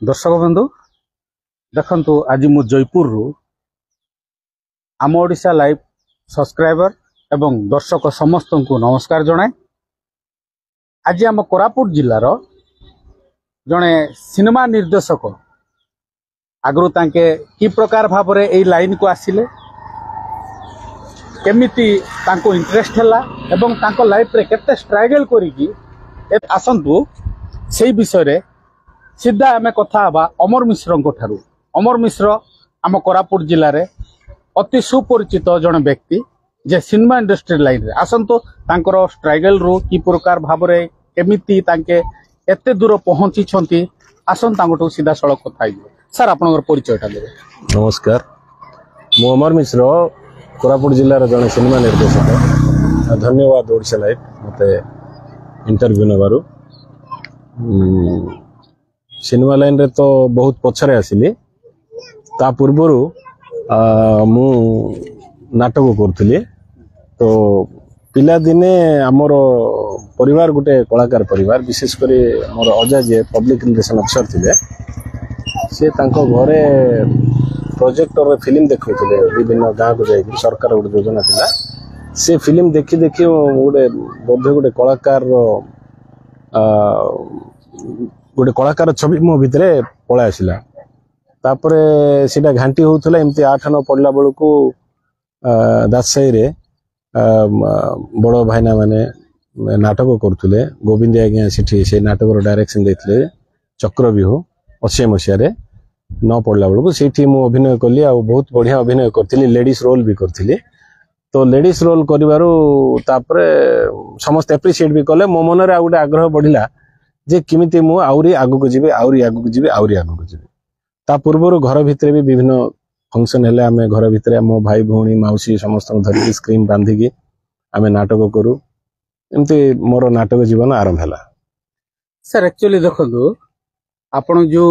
दर्शक बंधु देखंतु आज मु जयपुर रु आम ओडिशा लाइव सब्सक्राइबर एवं दर्शक समस्त को नमस्कार जनाए। आज आम कोरापुट जिलार जड़े सिनेमा निर्देशक आगु तांके कि प्रकार भाव में यही लाइन को आसिले केमिति तांको इंटरेस्ट है एवं तांको लाइफ रे केते स्ट्रगल करिकी आसंतु से विषय रे सीधा आम कथा हवा अमर मिश्र ठारू। अमर मिश्र आम कोरापुट जिले में अति सुपरिचित जड़े व्यक्ति जे सिनेमा इंडस्ट्री लाइन रे आसंतु तांकर स्ट्रगल रु कि प्रकार भाव में केमिति तांके एते दूर पहुंची छंती आसन तांगठू सीधा सड़क कथा आइबो। सर आपनकर परिचयटा देबे। नमस्कार, मु अमर मिश्र कोरापुट जिलार जड़े सिनेमा निर्देशक। धन्यवाद ओडिशा लाइव मते इंटरव्यू नबारू। सिनेमा लाइन रे तो बहुत पछरे आसिली, ता पूर्वरु मु नाटक करथुली। तो पिला दिने हमर परिवार गोटे कलाकार परिवार, विशेष करी हमर अजा जे पब्लिक रिलेशन अफसर थिले, से तांको घरे प्रोजेक्टर रे फिल्म देखौथिले। विभिन्न गाँव को जाई सरकार गोटे योजना थिला, से फिल्म देखि देखि गोटे बोध गोटे कलाकार छवि मो भितरे पळा आसिला। तापरे सीधा घांटी होउथला। एमती 8-9 पड़ला बेलू दासाई रे बड़ भाईना माने नाटक करुले। गोविंद आज्ञा सेठी से नाटक डायरेक्शन देथिले चक्रव्यूह 80 मसीह रे 9 पड़ला बेलू सेठी मु अभिनय कली। आ बहुत बढ़िया अभिनय करथिली, लेडीज रोल भी करथिली। तो लेडीज रोल करिवारु तापरे समस्त एप्रिशिएट भी कले। मो मन रे आ गोटे आग्रह बढ़िला जे किमिति मु आउरी आगु को जिबे आउरी आगु को जिबे आउरी आगु को जिबे। ता पूर्वरु घर भितरे भी विभिन्न फंक्शन हेले आमे घर भितरे मो भाई भौणी माउसी समस्त धरिकी स्क्रीन बांधिकी आमे नाटक करू। एमती मोर नाटक जीवन आरंभ हैला। सर एक्चुअली देखो आपण जो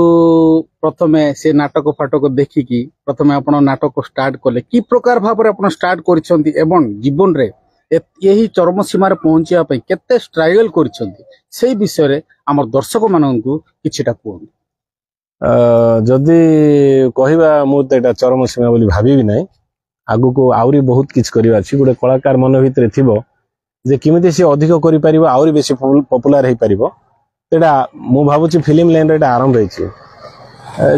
प्रथमे से नाटक फाटक देखिकी प्रथमे आपण नाटक स्टार्ट कले कि प्रकार भाव आपण स्टार्ट करिसंती एवं जीवन रे यही चरम सीमा रे पहुंचिया पई केते स्ट्रगल करिसंती से विषय रे हमर दर्शक माननकु किछटा कोन। जदि कहिबा मु त एटा चरम सीमा बोली भाबी भी नाही। आगु को आउरी बहुत किछ करिवा अछि। गोटे कलाकार मन भितरे थिबो जे किमिति से अधिक करि परिबो, आउरी बेसी पॉपुलर हे परिबो। एटा मु भाबुची फिल्म लाइन रे एटा आरंभ होइछि।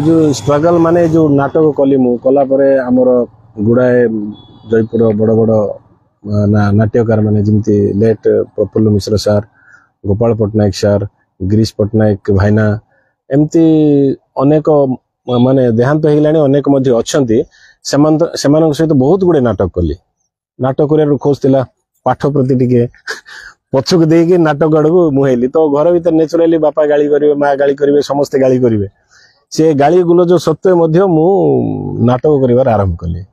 जो स्ट्रगल माने जो नाटक कली मु कला परे हमर गुडाए जयपुर बड़ बड़ नाट्यकार माने जिमती लेट प्रफुल्ल मिश्र सर, गोपाल पट्टनायक सर, गिरीश पट्टनायक भाईना, एमती अनेक माने देहांत होइलाणी। अनेक मध्ये अछंती सेमान सहित बहुत गुडे नाटक कली। नाटक करिया खोजतिला पाठ प्रति टिके पछुक देकी नाटक आड़ू मुहेली। तो घर भीतर नेचुराली बापा गाली करिवे, माँ गाली करिवे, समस्ते गाली करिवे। से गाली गुलो जो सत्वे मध्य मु नाटक करिवार आरंभ कली।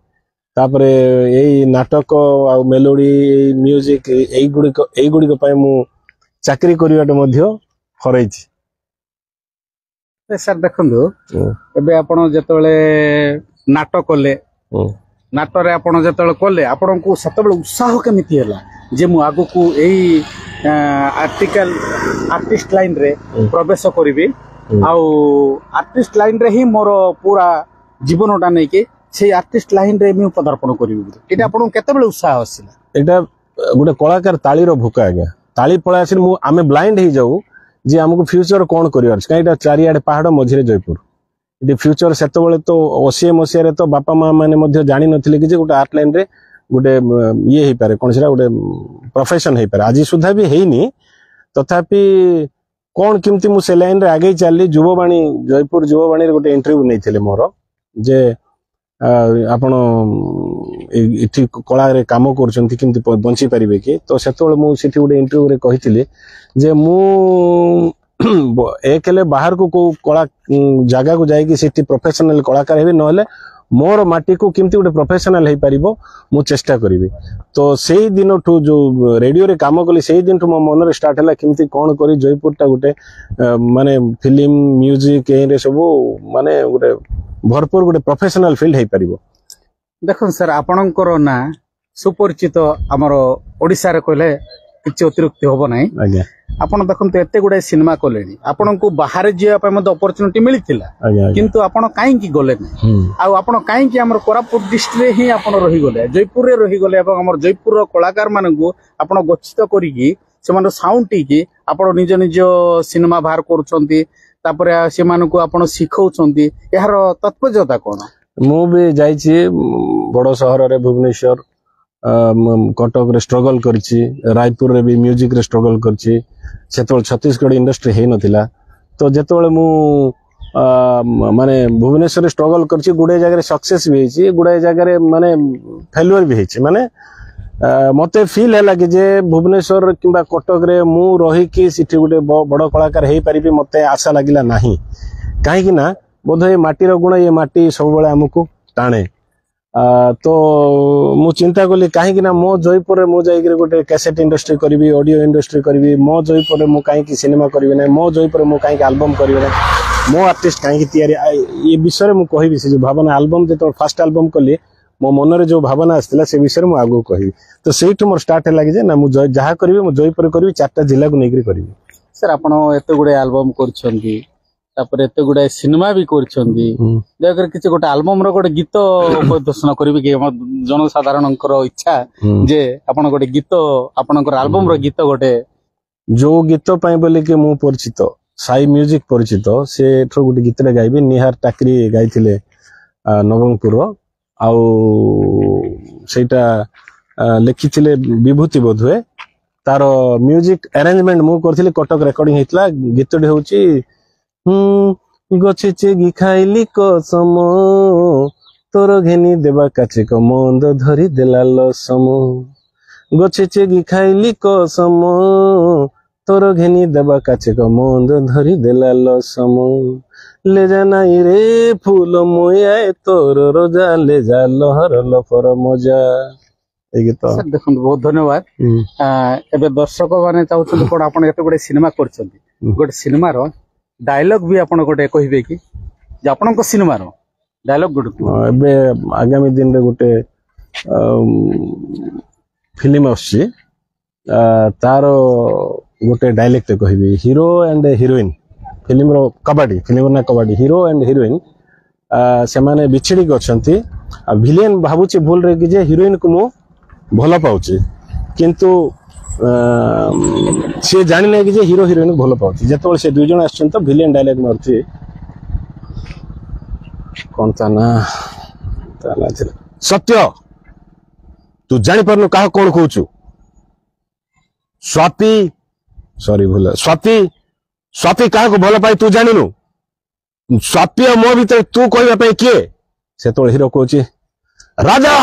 तापरे यही नाटक आ मेलोडी म्यूजिक एई गुडी पई मु चाकरी करिवाटे मध्य हरैछि। सर देखंदु एबे आपण जेतले नाटक कले नाटरे आपण जेतले कले आपण को सेतबेले उत्साह केमिति होला जे मु आगु को एई आर्टिस्ट लाइन रे प्रवेश करिवि आ आर्टिस्ट लाइन रे ही मोर पूरा जीवनटा नै के से आर्टिस्ट लाइन रे मु पदार्पण करिवि। एटा आपण केतेबेले उत्साह आसिला। एटा गोटे कलाकार ताली रो भूका आज्ञा ताली पळा आसिन मु आमे ब्लाइंड ही जाऊ जे हमको फ्यूचर कोन करिवार छै। काईटा चारियाडे पहाड़ मझिरे जयपुर इडी फ्यूचर सेतबेले तो 80 मसीह रे तो बापा माँ माने मध्य जानि नथिले कि जे गोटे आर्ट लाइन रे गोटे ये हे पारे कोन सेरा गोटे प्रोफेशन हे पारे। आज सुधा भी हेनी, तथापि कोन किमती मु से लाइन रे आगे चलली। युववाणी जयपुर युववाणी रे गोटे इंटरव्यू नैथिले मोर जे आपण इठी कला रे काम करछंती किमती बंची परिबे कि। तो सेतबेले मु सिठी गोटे इंटरव्यू रे कहिथिले जे मु एकले बाहर को कला जगह को जाई कि सिठी प्रोफेशनल कलाकार हेबे, नहले मोर माटी को किमती गोटे प्रोफेशनल हे परिबो मु चेष्टा करिवि। तो सेही दिन ठू जो रेडियो रे काम कली सेही दिन ठू मो मन रे स्टार्ट हला किमती कोन करी जयपुर टा गोटे माने फिल्म म्यूजिक ए रे सब माने गोटे भरपूर गोटे प्रोफेशनल फील्ड हे परिबो। देखो सर आपणकर ना सुपरिचित आमर ओडिसा रे कहले କିଛି ଅତିରିକ୍ତ ହବ ନାହିଁ। ଆଜ୍ଞା ଆପଣ ଦେଖନ୍ତୁ ଏତେ ଗୁଡାଏ ସିନେମା କଲେଣି, ଆପଣଙ୍କୁ ବାହାରେ ଯିବା ପାଇଁ ମଧ୍ୟ ଅପରଚୁନିଟି ମିଳିଥିଲା, ଆଜ୍ଞା କିନ୍ତୁ ଆପଣ କାହିଁକି ଗଲେ ନାହିଁ? ଆଉ ଆପଣ କାହିଁକି ଆମର କୋରାପୁଟ ଡିଷ୍ଟ୍ରିକ୍ଟରେ ହିଁ ଆପଣ ରହିଗଲେ, ଜୟପୁରରେ ରହିଗଲେ ଏବଂ ଆମର ଜୟପୁରର କଳାକାର ମାନଙ୍କୁ ଆପଣ ଗଚ୍ଛିତ କରିକି ସେମାନଙ୍କ ସାଉଣ୍ଡ ଟିକି ଆପଣ ନିଜ ନିଜ ସିନେମା ବାହାର କରୁଛନ୍ତି, ତାପରେ ସେମାନଙ୍କୁ ଆପଣ ଶିଖଉଛନ୍ତି, ଏହାର ତାତ୍ପର୍ଯ୍ୟତା କଣ? ମୁଁ ବି ଯାଇଛି ବଡ ସହରରେ ଭୁବନେଶ୍ୱର କଟକରେ ଷ୍ଟ୍ରଗଲ କରିଛି, ରାୟପୁରରେ ବି ମ୍ୟୁଜିକରେ ଷ୍ଟ୍ରଗଲ କରିଛି। ସେତେବେଳେ ଛତିଶଗଡ଼ ଇଣ୍ଡଷ୍ଟ୍ରି ହେଇନଥିଲା, ତ ଯେତେବେଳେ ମୁଁ ମାନେ ଭୁବନେଶ୍ୱରରେ ଷ୍ଟ୍ରଗଲ କରିଛି, ଗୁଡାଏ ଜାଗାରେ ସକ୍ସେସ୍ ବି ହେଇଛି, ଗୁଡାଏ ଜାଗାରେ ମାନେ ଫେଲୁଅର ବି ହେଇଛି। ମାନେ ମତେ ଫିଲ୍ ହେଲା କି ଯେ ଭୁବନେଶ୍ୱର କିମ୍ବା କଟକରେ ମୁଁ ରହିକି ସେଠି ଗୋଟେ ବଡ କଳାକାର ହେଇପାରିବି, ମତେ ଆଶା ଲାଗିଲା ନାହିଁ। କାହିଁକି ନା ବୋଧ ଏ ମାଟିର ଗୁଣ, ଏ ମାଟି ସବୁବେଳେ ଆମକୁ ଟାଣେ। ତ ମୁଁ ଚିନ୍ତା କଲି କାହିଁକି ନା ମୋ ଜୟପୁରରେ ମୁଁ ଯାଇକି ଗୋଟେ କ୍ୟାସେଟ୍ ଇଣ୍ଡଷ୍ଟ୍ରି କରିବି, ଅଡିଓ ଇଣ୍ଡଷ୍ଟ୍ରି କରିବି, ମୋ ଜୟପୁରରେ ମୁଁ କାହିଁକି ସିନେମା କରିବି ନାହିଁ, ମୋ ଜୟପୁରରେ ମୁଁ କାହିଁକି ଆଲବମ୍ କରିବି ନାହିଁ, ମୋ ଆର୍ଟିଷ୍ଟ କାହିଁକି ତିଆରି, ଏ ବିଷୟରେ ମୁଁ କହିବି। ସେ ଯୋଉ ଭାବନା, ଆଲବମ୍ ଯେତେବେଳେ ଫାଷ୍ଟ ଆଲବମ୍ କଲି, ମୋ ମନରେ ଯୋଉ ଭାବନା ଆସିଥିଲା ସେ ବିଷୟରେ ମୁଁ ଆଗକୁ କହିବି। ତ ସେଇଠୁ ମୋର ଷ୍ଟାର୍ଟ ହେଲା କି ଯେ ନା ମୁଁ ଯାହା କରିବି ମୁଁ ଜୟପୁରରେ କରିବି, 4ଟା ଜିଲ୍ଲାକୁ ନେଇକରି କରିବି। ସାର୍ ଆପଣ ଏତେ ଗୁଡାଏ ଆଲବମ୍ କରିଛନ୍ତି, ତାପରେ ଏତେ ଗୁଡାଏ ସିନେମା ବି କରିଛନ୍ତି, ଦୟାକରି କିଛି ଗୋଟେ ଆଲବମ ର ଗୋଟେ ଗୀତ ପରିଦର୍ଶନ କରିବେ କି? ଆମ ଜନସାଧାରଣଙ୍କର ଇଚ୍ଛା ଯେ ଆପଣ ଗୋଟେ ଗୀତ, ଆପଣଙ୍କର ଆଲବମ ର ଗୀତ ଗୋଟେ, ଯୋଉ ଗୀତ ପାଇଁ ବୋଲିକି ମୁଁ ପରିଚିତ, ସାଇ ମ୍ୟୁଜିକ ପରିଚିତ, ସେଠୁ ଗୋଟେ ଗୀତଟେ ଗାଇବି। ନିହାର ଟାକରି ଗାଇଥିଲେ ନବରଙ୍ଗପୁରର, ଆଉ ସେଇଟା ଲେଖିଥିଲେ ବିଭୂତି ବୋଧହୁଏ। ତାର ମ୍ୟୁଜିକ ଆରେଞ୍ଜମେଣ୍ଟ ମୁଁ କରିଥିଲି, କଟକ ରେକର୍ଡିଂ ହେଇଥିଲା। ଗୀତଟି ହଉଛି ଗଛେ ଚେଗି ଖାଇଲି କସମ, ତୋର ଘେନି ଦେବା କାଚିକ ମନ୍ଦ ଧରି ଦେଲା ଲସମ। ଗଛେ ଚେଗି ଖାଇଲି କସମ, ତୋର ଘେନି ଦେବା କାଚିକ ମନ୍ଦ ଧରି ଦେଲା ଲସମ। লেজা নাই রে ফুল ময়ায় তোর রোজা লেজা লহর লফর মজা। এই গীত। ସାର୍ ଦେଖନ୍ତୁ, ବହୁତ ଧନ୍ୟବାଦ। ଏବେ ଦର୍ଶକ ମାନେ ଚାହୁଁଛନ୍ତି କଣ, ଆପଣ ଏତେ ଗୁଡେ ସିନେମା କରିଛନ୍ତି, ଗୋଟେ ସିନେମାର ଡାଇଲଗ ବି ଆପଣ ଗୋଟେ କହିବେ କି, ଯେ ଆପଣଙ୍କ ସିନେମାର ଡାଇଲଗ ଗୋଟେ? ଏବେ ଆଗାମୀ ଦିନରେ ଗୋଟେ ଫିଲ୍ମ ଆସୁଛି, ତାର ଗୋଟେ ଡାଇଲେକ୍ଟ କହିବି। ହିରୋ ଆଣ୍ଡ ହିରୋଇନ, ଫିଲ୍ମର କବାଡି, ଫିଲ୍ମର ନା କବାଡି। ହିରୋ ଆଣ୍ଡ ହିରୋଇନ ସେମାନେ ବିଛିଡ଼ିକି ଅଛନ୍ତି, ଆଉ ଭିଲିଆନ ଭାବୁଛି ଭୁଲରେ କି ଯେ ହିରୋଇନକୁ ମୁଁ ଭଲ ପାଉଛି, କିନ୍ତୁ ସେ ଜାଣିନାହିଁ କି ଯେ ହିରୋ ହିରୋଇନକୁ ଭଲ ପାଉଛି। ଯେତେବେଳେ ସେ 2 ଜଣ ଆସିଛନ୍ତି, ତ ଭିଲିଆନ ଡାଇଲଗ ମାରୁଛି, କଣ ତା ନା ଥିଲା, ସତ୍ୟ ତୁ ଜାଣିପାରୁନୁ କାହା କଣ କହୁଛୁ। ସ୍ୱାତି, ସରି ଭୁଲ, ସ୍ୱାତି କାହାକୁ ଭଲ ପାଏ ତୁ ଜାଣିନୁ, ସ୍ୱାତି ମୋ ଭିତରେ ତୁ କହିବା ପାଇଁ କିଏ? ସେତେବେଳେ ହିରୋ କହୁଛି, ରାଜା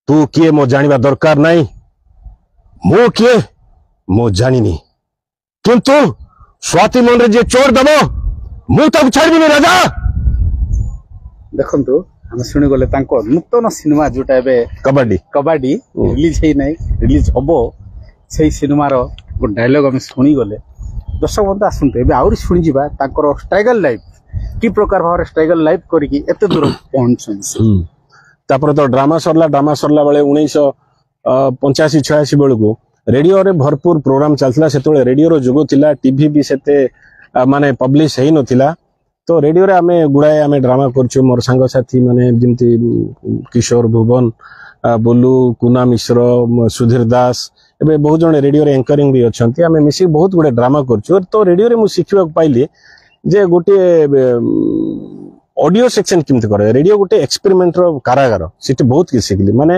ତୁ କିଏ ମୋ ଜାଣିବା ଦରକାର ନାହିଁ, ମୁଁ କିଏ ମୁଁ ଜାଣିନି, କିନ୍ତୁ ସ୍ୱାତି ମନରେ ଯିଏ ଚୋର ଦବ ମୁଁ ତାକୁ ଛାଡ଼ିବିନି ରାଜା। ଦେଖନ୍ତୁ, ଆମେ ଶୁଣିଗଲେ ତାଙ୍କ ନୂତନ ସିନେମା ଯୋଉଟା ଏବେ କବାଡି ରିଲିଜ ହେଇନାହିଁ, ରିଲିଜ ହବ, ସେଇ ସିନେମାର ଗୋଟେ ଡାଇଲଗ ଆମେ ଶୁଣିଗଲେ। ଦର୍ଶକ ବନ୍ଧୁ ଆସନ୍ତୁ ଏବେ ଆହୁରି ଶୁଣିଯିବା ତାଙ୍କର ଷ୍ଟ୍ରଗଲ ଲାଇଫ, କି ପ୍ରକାର ଭାବରେ ଷ୍ଟ୍ରଗଲ ଲାଇଫ କରିକି ଏତେ ଦୂର ପହଞ୍ଚୁଛନ୍ତି। ତାପରେ ତ ଡ୍ରାମା ସରିଲା ବେଳେ 1985-86 ବେଳକୁ ରେଡିଓରେ ଭରପୁର ପ୍ରୋଗ୍ରାମ ଚାଲିଥିଲା। ସେତେବେଳେ ରେଡିଓର ଯୁଗ ଥିଲା, ଟିଭି ବି ସେତେ ମାନେ ପବ୍ଲିଶ ହେଇନଥିଲା। ତ ରେଡିଓରେ ଆମେ ଗୁଡାଏ ଡ୍ରାମା କରୁଛୁ, ମୋର ସାଙ୍ଗସାଥି ମାନେ ଯେମିତି କିଶୋର ଭୁବନ, ବୁଲୁ, କୁନା ମିଶ୍ର, ସୁଧୀର ଦାସ, ଏବେ ବହୁତ ଜଣ ରେଡିଓରେ ଏଙ୍କରିଂ ବି ଅଛନ୍ତି। ଆମେ ମିଶିକି ବହୁତ ଗୁଡେ ଡ୍ରାମା କରୁଛୁ। ତ ରେଡିଓରେ ମୁଁ ଶିଖିବାକୁ ପାଇଲି ଯେ ଗୋଟିଏ ଅଡିଓ ସେକ୍ସନ କେମିତି କରେ। ରେଡିଓ ଗୋଟେ ଏକ୍ସପେରିମେଣ୍ଟର କାରାଗାର, ସେଠି ବହୁତ କିଛି ଶିଖିଲି। ମାନେ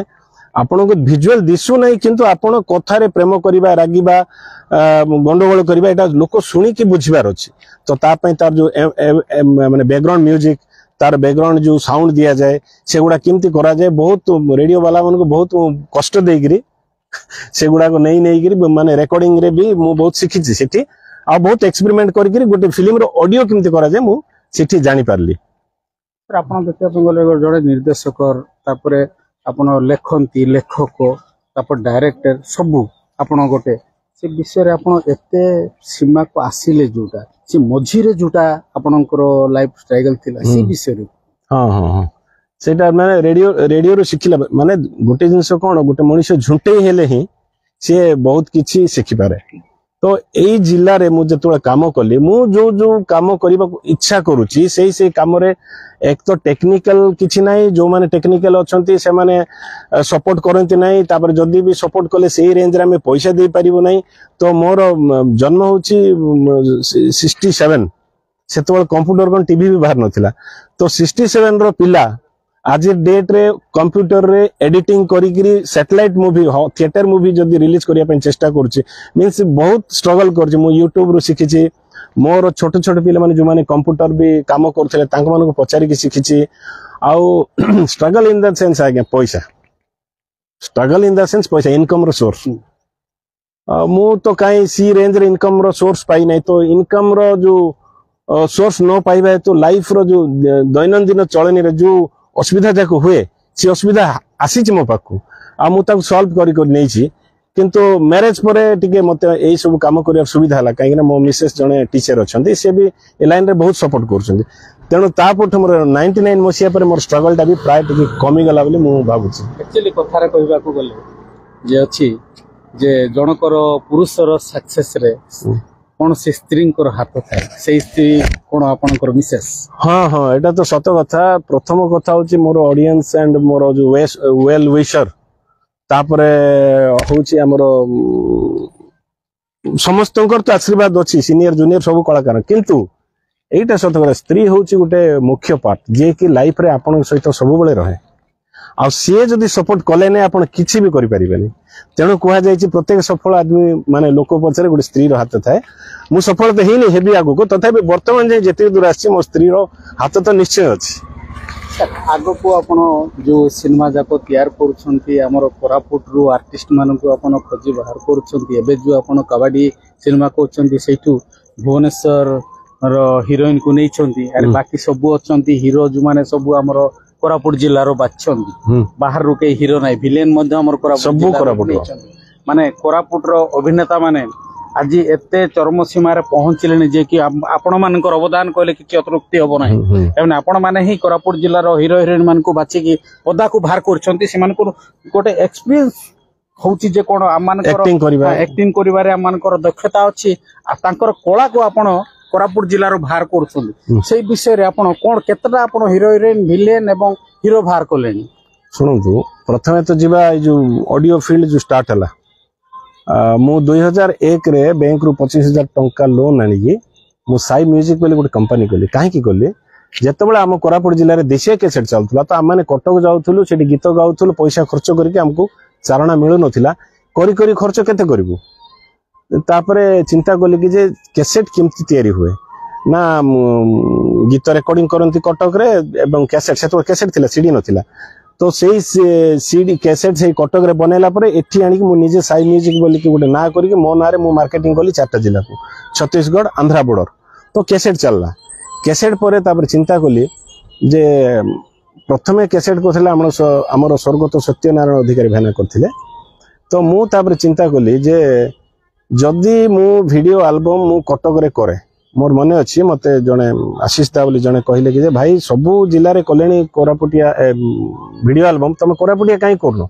ଆପଣଙ୍କୁ ଭିଜୁଆଲ ଦିଶୁ ନାହିଁ, କିନ୍ତୁ ଆପଣ କଥାରେ ପ୍ରେମ କରିବା, ରାଗିବା, ଗଣ୍ଡଗୋଳ କରିବା, ଏଇଟା ଲୋକ ଶୁଣିକି ବୁଝିବାର ଅଛି। ତ ତା ପାଇଁ ତାର ଯୋଉ ମାନେ ବ୍ୟାକଗ୍ରାଉଣ୍ଡ ମ୍ୟୁଜିକ, ତାର ବ୍ୟାକଗ୍ରାଉଣ୍ଡ ଯୋଉ ସାଉଣ୍ଡ ଦିଆଯାଏ, ସେଗୁଡା କେମିତି କରାଯାଏ, ବହୁତ ରେଡିଓ ବାଲା ମାନଙ୍କୁ ବହୁତ କଷ୍ଟ ଦେଇକିରି ସେଗୁଡାକ ନେଇକିରି ମାନେ ରେକର୍ଡିଂ ରେ ବି ମୁଁ ବହୁତ ଶିଖିଛି ସେଠି। ଆଉ ବହୁତ ଏକ୍ସପେରିମେଣ୍ଟ କରିକିରି ଗୋଟେ ଫିଲ୍ମର ଅଡିଓ କେମିତି କରାଯାଏ ମୁଁ ସେଠି ଜାଣିପାରିଲି। ଆପଣ ଦେଖିବା ପାଇଁ ଗଲେ ଜଣେ ନିର୍ଦ୍ଦେଶକ, ତାପରେ ଆପଣ ଲେଖନ୍ତି, ଲେଖକ, ତାପରେ ଡାଇରେକ୍ଟର, ସବୁ ଆପଣ ଗୋଟେ, ସେ ବିଷୟରେ ଆପଣ ଏତେ ସୀମାକୁ ଆସିଲେ, ଯୋଉଟା ସେ ମଝିରେ ଯୋଉଟା ଆପଣଙ୍କର ଲାଇଫ ଷ୍ଟ୍ରଗଲ ଥିଲା, ସେ ବିଷୟରେ। ହଁ ସେଇଟା ମାନେ ରେଡିଓରୁ ଶିଖିଲା। ମାନେ ଗୋଟେ ଜିନିଷ କଣ, ଗୋଟେ ମଣିଷ ଝୁଣ୍ଟେଇ ହେଲେ ହିଁ सी बहुत किछि शिखि पारे तो एई जिल्ला रे मु जेतोळे काम कली मु जो जो काम करबा इच्छा करूची सेई काम रे एक तो टेक्निकल किछि नाही जो माने टेक्निकल अछंती से माने सपोर्ट करंती नाही तापर जदी भी सपोर्ट कले सेई रेंज रे हमें पैसा दे परिबो नाही तो मोर जन्म होची 67 सेतोळे कंप्यूटर कोन टीवी भी बाहर नथिला तो 67 रो पिला आज डेट रे कंप्यूटर रे एडिटिंग करी सैटेलाइट मूवी थिएटर मूवी जदी रिलीज करिया पे चेष्टा करछि मींस बहुत स्ट्रगल करछि मु यूट्यूब रो सिखिछि मोर छोट छोट पिला माने जो माने कंप्यूटर भी काम करथले तांक मानको पचारि कि सिखिछि आउ स्ट्रगल इन द सेंस आगे पैसा स्ट्रगल इन द सेंस पैसा इनकम रो सोर्स मु तो काई सी रेंज रे इनकम रो सोर्स पाई नै तो इनकम रो जो सोर्स न पाइबा तो लाइफ रो जो दैनंदिन चलनी रे जो असुविधा जाक हुए सी असुविधा आसी मो पाखु आ मु ताको सॉल्व करी नै छी किंतु मैरिज परे टिके मते एई सब काम करिया सुविधा हला काहे ना मो मिसेस जने टीचर अछंती से भी ए लाइन रे बहुत सपोर्ट करछंती तेणु ता पठ मोर 99 मसिया पर मोर स्ट्रगल टा भी प्राय टिके कमी गला बोली मु भाबुछी एक्चुअली कथा रे कहबा को गले जे अछि जे जनकर पुरुषर सक्सेस रे कौन से स्त्री हाथ थाए से स्त्री कौन आपनकर मिसेस हाँ हाँ एटा तो सत कथा प्रथम कथा होची मोर ऑडियंस एंड मोर जो वेल विशर तापरे होची हमर समस्त तो आशीर्वाद अच्छी सीनियर जूनियर सब कलाकार किंतु एटा सत कथा स्त्री होची गोटे मुख्य पार्ट जे कि लाइफ रे आपन सहित सब बेले रहे आ सी जदि सपोर्ट कले नै आपण किछि भी करि परिबेनी तेणु कहा जाय प्रत्येक सफल आदमी माने लोक पछरे गोटे स्त्री रो हाथ थाए मु सफल तो हेनी हेबी आगु को तथापि वर्तमान जे जेते दूर आछि मो स्त्री रो हाथ तो निश्चय अछि आगो को आपण जो सिनेमा जाको तैयार करूछंती हमर कोरापुट रो आर्टिस्ट मान को आपण खोजी बाहर करूछंती एबे जो आपण कबड्डी सिनेमा कोचंती सेठू भुवनेश्वर रो हीरोइन को नै छंती अरे बाकी सब अछंती हीरो जो माने सब हमर कोरापुट जिल्ला रो बाछंती बाहर रो के हीरो नै विलेन मध्ये हमर कोरापुट माने कोरापुट रो अभिनेता माने आज एते चरम सीमा रे पहुंचलेनी जे कि आपण मानकर अवदान कहले कि अतृप्ति हबो नाही एवं आपण माने ही कोरापुट जिल्ला रो हीरो हीरोइन मान को बाची कि पदा को बाहर करछंती सेमान को गोटे एक्सपीरियंस होउची जे कोन आमानकर एक्टिंग करिवा रे आमानकर दक्षता अछि आ तांकर कला को आपण कोरापुट जिल्ला रो बाहर करछंती सेई विषय रे आपण कोन केतटा आपण हीरो हीरोइन विलेन एवं हीरो बाहर करलेनी सुनंतु प्रथमे तो जीवा जो ऑडियो फील्ड जो स्टार्ट हला मु 2001 रे बैंक रु 25,000 टंका लोन आनी मु साई म्यूजिक बोली गोटे कंपनी कली कहीं कली जितेबाला आम कोरापुट जिले में देशी कैसेट चलता तो आम कटक जाऊँ से गीत गाऊँ पैसा खर्च करके आमको चारणा मिलू ना करी खर्च केते करू तापर चिंता कली कि जे कैसेट केमती तैयारी हुए ना गीत रेकर्डिंग करती कटक रे एवं कैसेट से कैसेट थिला सीडी नथिला तो सेई सीडी कैसेट से कटक रे बनैला परे एठी आनी मु निजे साई म्यूजिक बोली कि गोटे ना करी मो ना रे मु मार्केटिंग कली 4टा जिला को छत्तीसगढ़ आंध्रा बॉर्डर तो कैसेट चलला कैसेट परे तापर चिंता कली जे प्रथमे कैसेट को थिला हमर स्वर्गत सत्यनारायण अधिकारी भाना करथिले तो मु तापर चिंता कली जे जदि मु वीडियो एल्बम मु कटक रे करे मोर मन अच्छी मत जड़े आशीष दा बोली जड़े कहले कि भाई सबू जिले में कले कोरापुटिया वीडियो एल्बम तुम कोरापुटिया कहीं करन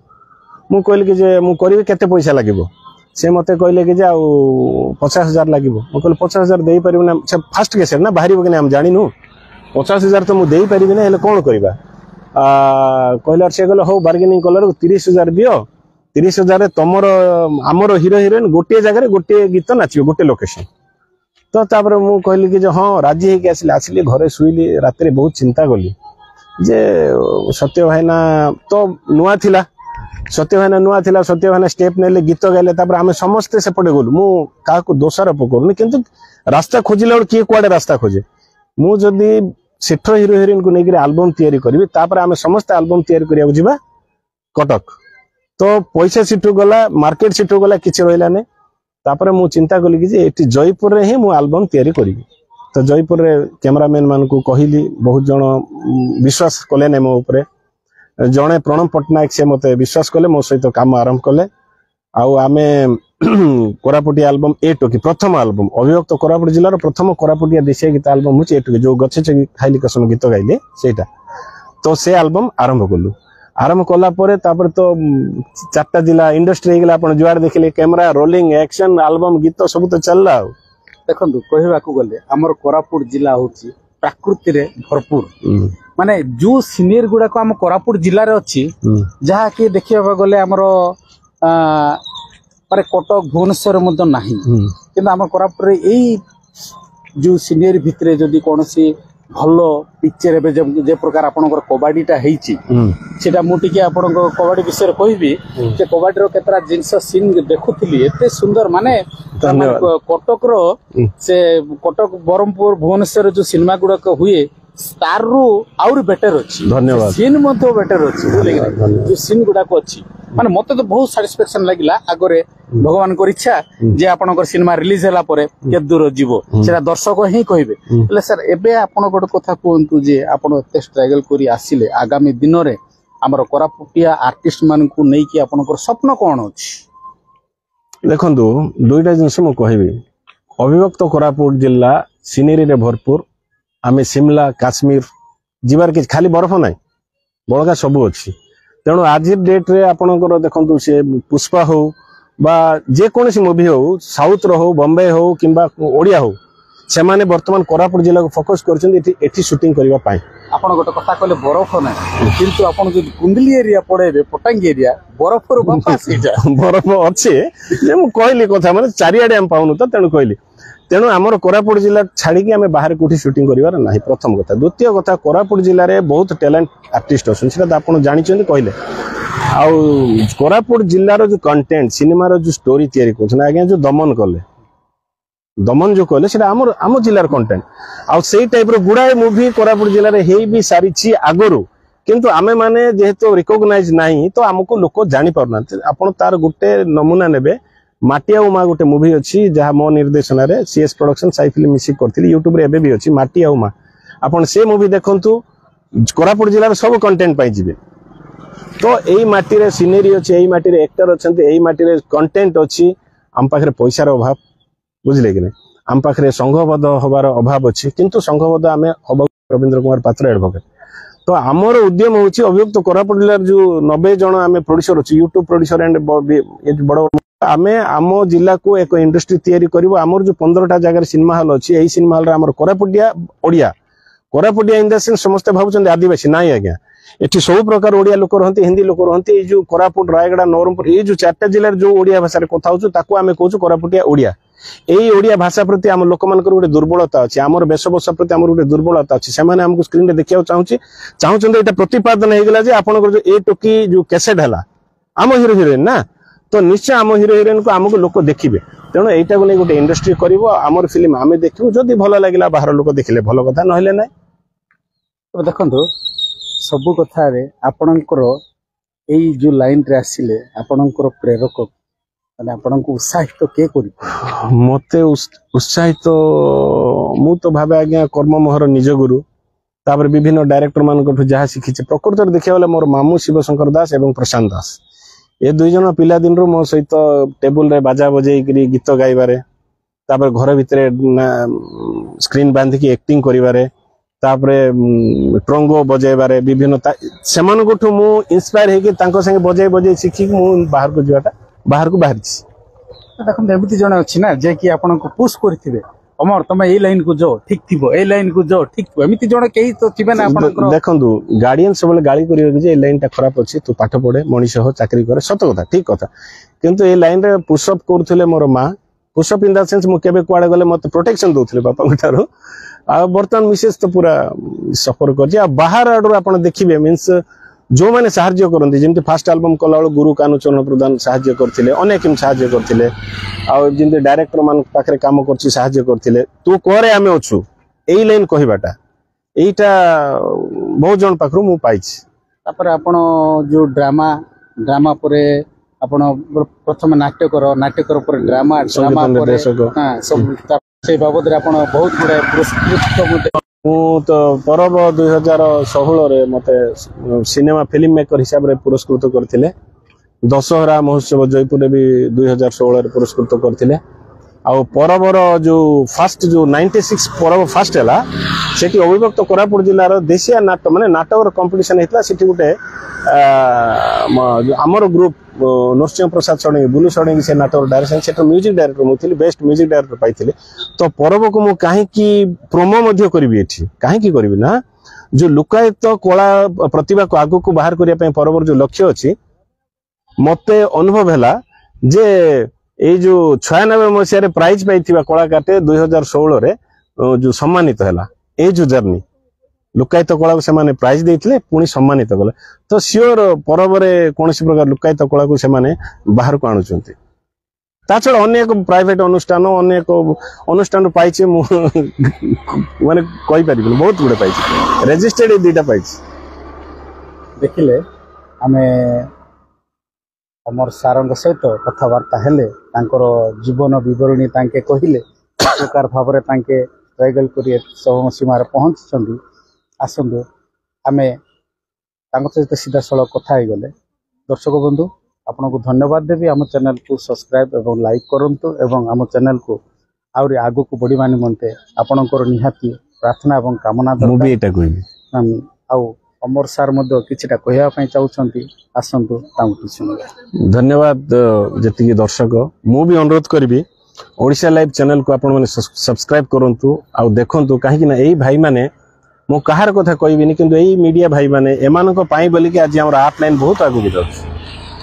मु कहली कि मु करी केते पैसा लागिबो से मते कहले कि 50,000 लागिबो मु कहले 50,000 देई परिबो ना फास्ट कैसेट ना बाहरी कि हम जानिनु 50,000 तो मु देई परिबे ना हेले कोन करबा कहला से कहले हो बार्गेनिंग कलर 30,000 दियो 30,000 रे तमरो हमरो हीरो हीरोइन गोटे जगह रे गोटे गीत नाचियो गोटे लोकेशन तो तापर मु कहली कि हाँ राजी होके आसिली घरे शुइली रात बहुत चिंता कली जे सत्य भाईना तो नुआ थिला सत्य भाईना स्टेप नेले गीत गाइले तापर आमे समस्ते सेपटे गलु मु काको दोषारोप करूनी किंतु रास्ता खोजिला किए कुआडे रास्ता खोजे मु जदि सेठ हीरो हीरोइन को लेकर एल्बम तैयारी करी तापर आमे समस्त एल्बम तैयारी करिया जिबा कटक तो पैसा सीटू गला मार्केट सीटू गला किछि रहिला ने तापर मु चिंता कली कि एटी जयपुर रे ही मु एल्बम तैयारी करी तो जयपुर रे कैमरामैन मान को कहली बहुत जन विश्वास कले ने मो ऊपर जड़े प्रणव पट्टनायक से मते विश्वास कले मो सहित काम आरंभ कले आउ आमे कोरापुटिया एल्बम ए टोकी प्रथम एल्बम अभिव्यक्त कोरापुट जिल्लार प्रथम कोरापुटिया देशिया गीत एल्बम होची ए टोकी जो गछे खाइली कसम गीत गाइले सेटा तो से एल्बम आरंभ कलु आरंभ कला परे तापर तो 4टा जिला इंडस्ट्री हो गला आपण जुआड़ देखिले कैमरा रोलिंग एक्शन एल्बम गीत सब तो चलला देखंतु कहबाकू गले हमर कोरापुट जिला होची प्रकृति रे भरपूर माने जो सीनियर गुडा को हम कोरापुट जिला रे अछि जहा कि देखिबा गले हमर माने कटक भुवनेश्वर मध्य नाही किंतु हम कोरापुट रे एई जो सीनियर भितरे जदी कोनसी भलो पिक्चर एबे जे प्रकार आपनकर कबड्डीटा हेची सेटा मु टिके आपनकर कबड्डी विषय कहबी जे कबड्डी रो केतरा जिंस सीन देखुथिली एते सुंदर माने कटक रो से कटक बरमपुर भुवनेश्वर जो सिनेमा गुडा हुए स्टार रु आउर बेटर अछि धन्यवाद सीन मध्य बेटर अछि जो सीन गुडा को अछि माने मते तो बहुत सैटिस्फैक्शन लागिला आगरे भगवान को इच्छा जे आपनकर सिनेमा रिलीज होला परे के दूर जीवो सेटा दर्शक ही कहबे ले सर एबे आपन गोट कथा कोंतु जे आपन एते स्ट्रगल करी आसिले आगामी दिन रे हमर कोरापुटिया आर्टिस्ट मान को नै कि आपनकर स्वप्न कोन अछि देखंतु दुईटा जिंस मु कहबी अविभक्त कोरापुट जिल्ला सिनेरी रे भरपूर आमे शिमला काश्मीर जीवार के खाली बरफ नाही बळगा सब अछि तेणु आज डेट रे आपनकर देखंतु से पुष्पा हो बा जे कोनसी मूवी हो साउथ रो हो बॉम्बे हो किंबा ओडिया हो से माने वर्तमान कोरापुट जिला को फोकस करछन एठी शूटिंग करबा पाई आपण गोटे कथा कहले बरफ ना किंतु आपण जो कुंडली एरिया पड़ेबे पटांगी एरिया बरफ रो बापा सीटा बरफ अच्छे जे मु कहली कथा माने चारियाडे हम पाउनु त तेणु कहली तेणु आमर कोरापुट जिला छाड़ी कि आमे बाहर कोठी शूटिंग करिवार नाही प्रथम कथा द्वितीय कथा कोरापुट जिला रे बहुत टैलेंट आर्टिस्ट अछन सेटा आपण जानि छन कहले आउ कोरापुट जिल्लार जो कंटेंट सिनेमार जो स्टोरी तैयारी करछन आगे जो दमन जो कहले सेटा आम जिल्लार कंटेंट आउ सेई टाइप रो गुडाए मूवी कोरापुट जिल्ला रे हेई भी सारी छी आगरो किंतु आमे माने जेहेतु रिकॉग्नाइज नाही तो हमको लोक जानि परना आपण तार गुटे नमूना नेबे माटिया उमा गोटे मूवी अच्छी जहाँ मो निर्देशन रे सीएस प्रोडक्शन साई फिल्म मिसिक करथिली यूट्यूब रे एबे भी अच्छी माटिया उमा आपण से मूवी देखंतु कोरापुट जिल्ला रे सब कंटेंट पाई जिवे तो एई माटी रे सिनेरी अछि एई माटी रे एक्टर अछंती एई माटी रे कंटेंट अछि हम पाखरे पैसा रो अभाव बुझले कि नै हम पाखरे संघबद्ध होबार अभाव अछि किंतु संघबद्ध आमे अब रविंद्र कुमार पात्र एडवोकेट तो आमर उद्यम होछि अभियुक्त कोरापुट जिल्ला जो 90 जन आमे प्रोड्यूसर अछि यूट्यूब प्रोड्यूसर एंड बड़ आमे आम जिला को एक इंडस्ट्री तैयारी करिवो आमर जो 15टा जगह सिनेमा हॉल अछि एई सिनेमा हॉल रे आमर कोरापुटिया ओडिया कोरापुटिया इन द सेंस समस्त भाबुचंदी आदिवासी नाही आज्ञा एठी सब प्रकार ओडिया लोक रहंती हिंदी लोक रहंती ए जो कोरापुट रायगड़ा नवरंगपुर ए जो 4टा जिल्ला जो ओडिया भाषा रे कथा होछु ताको आमे कहूछु कोरापुटिया ओडिया एई ओडिया भाषा प्रति आम लोक मानकर गोटे दुर्बलता अछि आमर वेशभूषा प्रति आमर गोटे दुर्बलता अछि से माने हमको स्क्रीन रे देखिया चाहूचंदी एटा प्रतिपादन हे गेला जे आपन जो ए टोकी जो कैसेट हला आम हीरो हीरोइन ना तो निश्चय आम हीरो हीरोइन को हमको लोक देखिबे तेणु एटा को गोटे इंडस्ट्री करिवो आमर फिल्म आमे देखिबो जदी भलो लागिला बाहर लोक देखिले भलो कथा नहले नै तो देखंतु सब कथा रे आपनकर एई जो लाइन रे आसिले आपनकर प्रेरक माने आपनको उत्साहित के करी मते उत्साहित मु तो भाबे आज्ञा कर्म मोहर निज गुरु तापर विभिन्न डायरेक्टर मान जहाँ शिखी प्रकृत देखिया बेले मोर मामू शिवशंकर दास एवं प्रशांत दास ए दुई जन पिला दिन मो सहित टेबुल रे बाजा बजै गीत गाइबारे तापर घर भितरे स्क्रीन बांधिकी एक्टिंग करिबारे तापर ट्रंगो बजाइबारे विभिन्न सेमान कोठु मु इंस्पायर हेकी तांको संगे बजाई बजाई शिखी मु बाहर को जिवाटा बाहर को बाहर देखो एमती जन अच्छी ना जे कि आपको पुश करथिबे अमर तुम ए लाइन को जो ठीक थिबो ए लाइन को जो ठीक थिबो एमती जण केही तो थिबे ना आपन देखंतु गार्डियन सबले गाली करियो जे ए लाइन टा खराब अछि तू पाठ पढे मनीष हो चाकरी करे सत कथा ठीक कथा किंतु ए लाइन रे पुश अप करथले मोर मां push up in the sense मु केबे कुआडे गले मते प्रोटेक्शन दोथले बापा गुठारो आ बर्तमान मिसेस तो पूरा सफर कर जे बाहर आडर आपन देखिबे मींस जो माने सहाय्य करंती जेंति फर्स्ट एल्बम कला गुरु कानुचरण प्रधान सहाय्य करथिले अनेक सहाय्य करथिले आ जेंति डायरेक्टर मान पाखरे काम करछि सहाय्य करथिले तू कोरे आमे अछु एई लाइन कहिबाटा एईटा बहुत जन पाखरु मु पाइछि तापर आपण जो ड्रामा परे आपण प्रथम नाट्यकर पर ड्रामा परे हां सब से बाबद रे आपण बहुत बडे पुरस्कृत तो परब 2016 रे मते सिनेमा फिल्म मेकर हिसाब रे पुरस्कृत करथिले दशहरा महोत्सव जयपुर रे भी 2016 रे पुरस्कृत करथिले आउ परबर जो फास्ट जो 96 परब फास्ट है सेठी अविभक्त कोरापुट जिलार देशिया नाटक माने नाटक कंपटीशन हेतला सेठी गुटे आमर ग्रुप नरसिंह प्रसाद षडंगी बुलू षडंगी से नाटक डायरेक्शन सेटर म्यूजिक डायरेक्टर मुथिली बेस्ट म्यूजिक डायरेक्टर पाइथिले तो परब को मु काहे की प्रोमो मध्य करबी एठी काहे की करबी ना जो लुकायित कला प्रतिभा को आगु को बाहर करिया पय परबर जो लक्ष्य अछि मते अनुभव हैला जे ए जो 96 मसिया प्राइज पाइथिबा कलाकारटे 2016 रे जो सम्मानित हैला ए जो जर्नी लुकायित कला को सेमाने प्राइज देथिले पुणी सम्मानित कले तो सियोर परबरे कोनसी प्रकार लुकायित कला को सेमाने बाहर को आणुचंती ता छड़ अनेक प्राइवेट अनुष्ठान अनेक अनुष्ठान पाइछे मु माने कहि परिबे बहुत गुडे पाइछे रजिस्टर्ड दुटा पाइछे देखिले आमे अमर सारंग सहित कथबार्ता हेले तांकर जीवन विवरणी तांके कहिले प्रकार भाव तांके स्ट्रगल करी सम सीमार पहुंचछंदी आसंदु आमे तांको सहित सीधा सड़क कथा हो गले दर्शक बंधु आपन को धन्यवाद देवी आम चैनल को सब्सक्राइब एवं लाइक करंतु एवं आम चैनल को आउरी आगो को बढ़िबा निमंते आपनकर निहाती प्रार्थना एवं कामना मुबी एटा कहि आउ अमर सार मध्य किछटा कहया पई चाहउछंती आसंतु तांको सुनिबा धन्यवाद जति दर्शक मु भी अनुरोध करबी ओडिशा लाइव चैनल को आपण माने सब्सक्राइब करंतु आ देखंतु काहे कि ना एई भाई माने मो कहार कथा कहबिनी किंतु एई मीडिया भाई माने एमानको पाई बोली कि आज हमरा आर्ट लाइन बहुत आगु बिदछ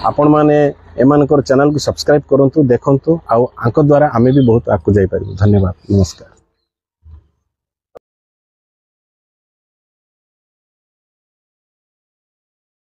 आपण माने एमानकर चैनल को सब्सक्राइब करंतु देखंतु आ आंको द्वारा आमे भी बहुत आगु जाई परिबो धन्यवाद नमस्कार।